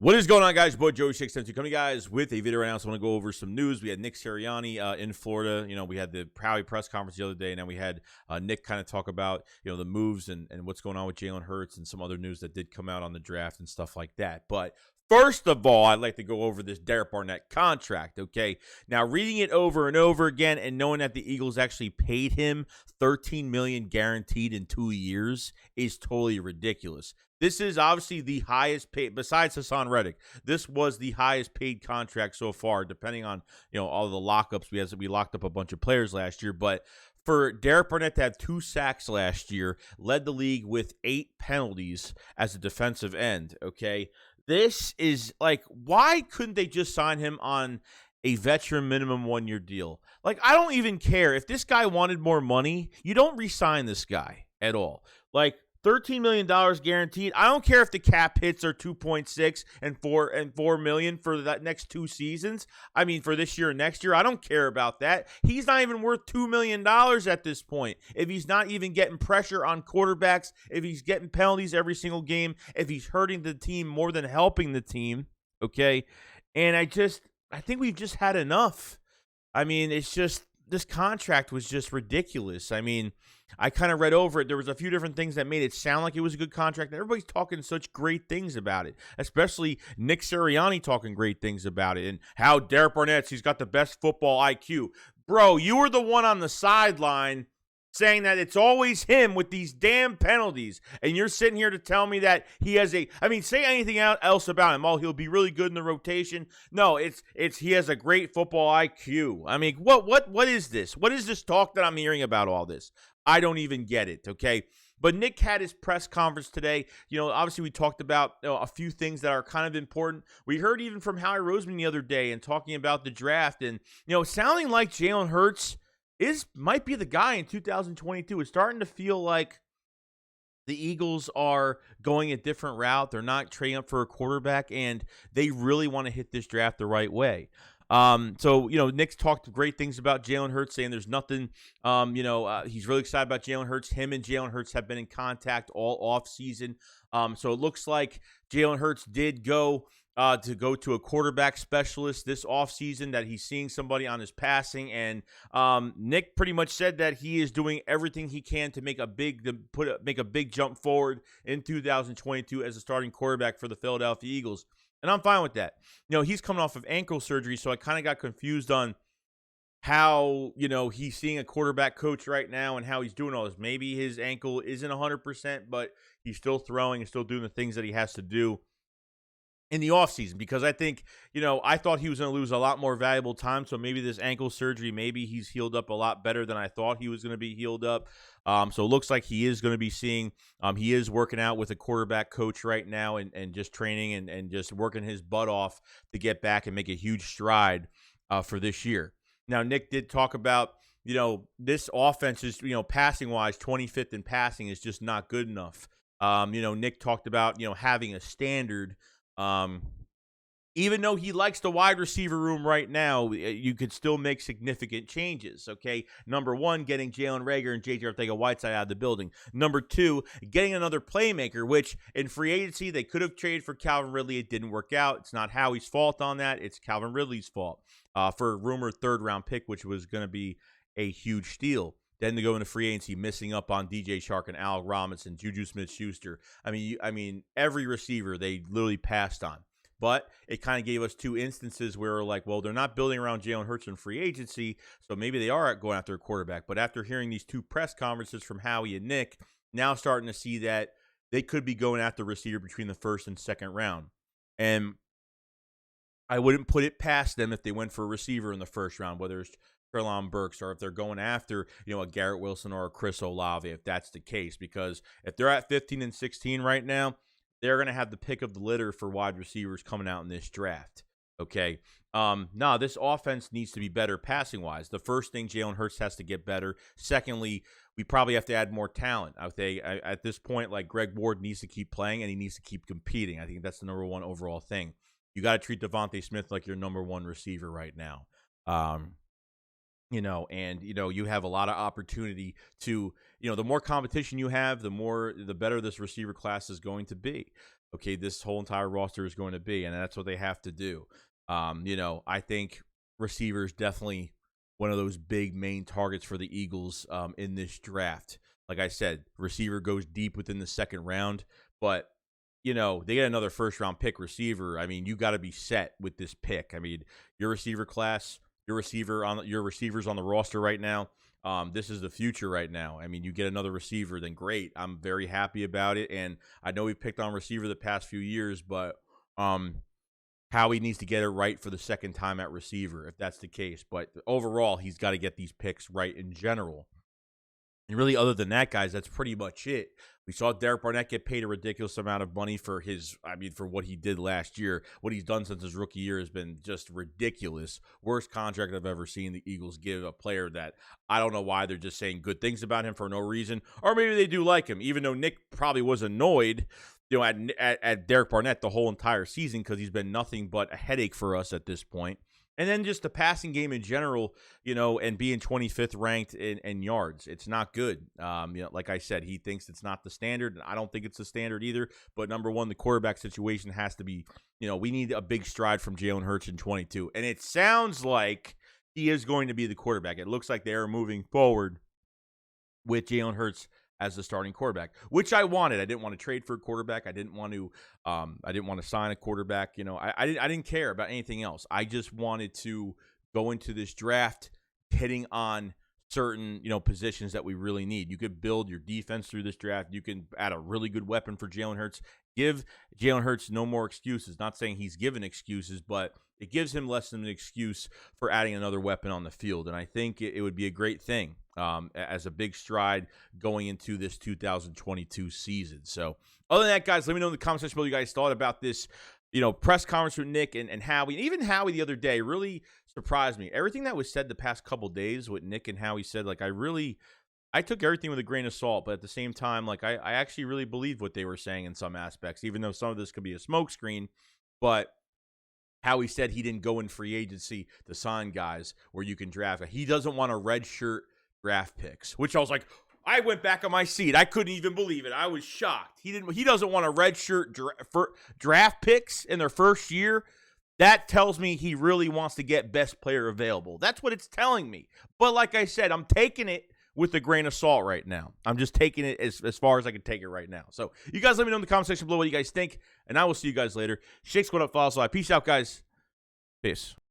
What is going on, guys? Boy, Joey SHAKESQUAD coming, guys, with a video right now. So I want to go over some news. We had Nick Sirianni in Florida. We had the Howie press conference the other day, and then we had Nick kind of talk about, the moves and what's going on with Jalen Hurts and some other news that did come out on the draft and stuff like that. But first of all, I'd like to go over this Barnett contract, okay? Now, reading it over and over again and knowing that the Eagles actually paid him $13 million guaranteed in 2 years is totally ridiculous. This is obviously the highest paid, besides Hassan Reddick. This was the highest paid contract so far, depending on all the lockups. We locked up a bunch of players last year, but for Barnett to have 2 sacks last year, led the league with 8 penalties as a defensive end. Okay, this is like, why couldn't they just sign him on a veteran minimum 1-year deal? Like, I don't even care if this guy wanted more money. You don't re-sign this guy at all. Like, $13 million guaranteed. I don't care if the cap hits are 2.6 and 4 million for that next 2 seasons. I mean, for this year and next year, I don't care about that. He's not even worth $2 million at this point. If he's not even getting pressure on quarterbacks, if he's getting penalties every single game, if he's hurting the team more than helping the team, okay? And I think we've just had enough. I mean, it's just, this contract was just ridiculous. I mean, I kind of read over it. There was a few different things that made it sound like it was a good contract. And everybody's talking such great things about it, especially Nick Sirianni talking great things about it and how Barnett, he's got the best football IQ. Bro, you were the one on the sideline saying that it's always him with these damn penalties, and you're sitting here to tell me that he has say anything else about him. Oh, he'll be really good in the rotation. No, it's he has a great football IQ. I mean, what is this? What is this talk that I'm hearing about all this? I don't even get it, okay? But Nick had his press conference today. Obviously we talked about a few things that are kind of important. We heard even from Howie Roseman the other day and talking about the draft and, sounding like Jalen Hurts might be the guy in 2022. It's starting to feel like the Eagles are going a different route. They're not trading up for a quarterback, and they really want to hit this draft the right way. So Nick's talked great things about Jalen Hurts, saying there's nothing, he's really excited about Jalen Hurts. Him and Jalen Hurts have been in contact all off season. So it looks like Jalen Hurts did go to a quarterback specialist this offseason, that he's seeing somebody on his passing. And Nick pretty much said that he is doing everything he can to make a big jump forward in 2022 as a starting quarterback for the Philadelphia Eagles. And I'm fine with that. He's coming off of ankle surgery, so I kind of got confused on how, he's seeing a quarterback coach right now and how he's doing all this. Maybe his ankle isn't 100%, but he's still throwing and still doing the things that he has to do in the offseason, because I think, I thought he was going to lose a lot more valuable time. So maybe this ankle surgery, maybe he's healed up a lot better than I thought he was going to be healed up. So it looks like he is going to be seeing, he is working out with a quarterback coach right now and just training and just working his butt off to get back and make a huge stride for this year. Now, Nick did talk about, this offense is, passing wise, 25th in passing is just not good enough. Nick talked about, having a standard. Even though he likes the wide receiver room right now, you could still make significant changes, okay? Number 1, getting Jalen Reagor and J.J. Arcega-Whiteside out of the building. Number 2, getting another playmaker, which in free agency, they could have traded for Calvin Ridley. It didn't work out. It's not Howie's fault on that. It's Calvin Ridley's fault for a rumored 3rd-round pick, which was going to be a huge steal. Then to go into free agency, missing up on DJ Chark and Alec Robinson, Juju Smith-Schuster. I mean, every receiver they literally passed on. But it kind of gave us 2 instances where we're like, well, they're not building around Jalen Hurts in free agency, so maybe they are going after a quarterback. But after hearing these 2 press conferences from Howie and Nick, now starting to see that they could be going after receiver between the 1st and 2nd round. And I wouldn't put it past them if they went for a receiver in the 1st round, whether it's Treylon Burks, or if they're going after, a Garrett Wilson or a Chris Olave, if that's the case. Because if they're at 15 and 16 right now, they're going to have the pick of the litter for wide receivers coming out in this draft, okay? No, this offense needs to be better passing-wise. The first thing, Jalen Hurts has to get better. Secondly, we probably have to add more talent. I think at this point, like, Greg Ward needs to keep playing, and he needs to keep competing. I think that's the number 1 overall thing. You got to treat Devontae Smith like your number 1 receiver right now. And you have a lot of opportunity to, the more competition you have, the better this receiver class is going to be. Okay, this whole entire roster is going to be, and that's what they have to do. I think receivers definitely one of those big main targets for the Eagles in this draft. Like I said, receiver goes deep within the second round, but they get another first round pick receiver. I mean, you got to be set with this pick. I mean, your receiver class, your receivers on the roster right now. This is the future right now. I mean, you get another receiver, then great. I'm very happy about it, and I know we've picked on receiver the past few years, but Howie needs to get it right for the second time at receiver, if that's the case. But overall, he's got to get these picks right in general. And really, other than that, guys, that's pretty much it. We saw Derek Barnett get paid a ridiculous amount of money for for what he did last year. What he's done since his rookie year has been just ridiculous. Worst contract I've ever seen the Eagles give a player that I don't know why they're just saying good things about him for no reason. Or maybe they do like him, even though Nick probably was annoyed at Derek Barnett the whole entire season because he's been nothing but a headache for us at this point. And then just the passing game in general, and being 25th ranked in yards. It's not good. Like I said, he thinks it's not the standard, and I don't think it's the standard either. But number one, the quarterback situation has to be, we need a big stride from Jalen Hurts in 22. And it sounds like he is going to be the quarterback. It looks like they are moving forward with Jalen Hurts as the starting quarterback, which I wanted. I didn't want to trade for a quarterback. I didn't want to sign a quarterback. I didn't care about anything else. I just wanted to go into this draft hitting on certain, positions that we really need. You could build your defense through this draft. You can add a really good weapon for Jalen Hurts. Give Jalen Hurts no more excuses. Not saying he's given excuses, but it gives him less than an excuse for adding another weapon on the field. And I think it would be a great thing as a big stride going into this 2022 season. So other than that, guys, let me know in the comment section what you guys thought about this, press conference with Nick and Howie. And even Howie the other day really surprised me. Everything that was said the past couple days, what Nick and Howie said, I took everything with a grain of salt, but at the same time, I actually really believed what they were saying in some aspects, even though some of this could be a smokescreen. But Howie said he didn't go in free agency to sign guys where you can draft. He doesn't want a red shirt draft picks, which I was like, I went back on my seat. I couldn't even believe it. I was shocked. He doesn't want a red shirt draft picks in their first year. That tells me he really wants to get best player available. That's what it's telling me. But like I said, I'm taking it with a grain of salt right now. I'm just taking it as far as I can take it right now. So you guys let me know in the comment section below what you guys think, and I will see you guys later. SHAKESQUAD up, follow, so peace out, guys. Peace.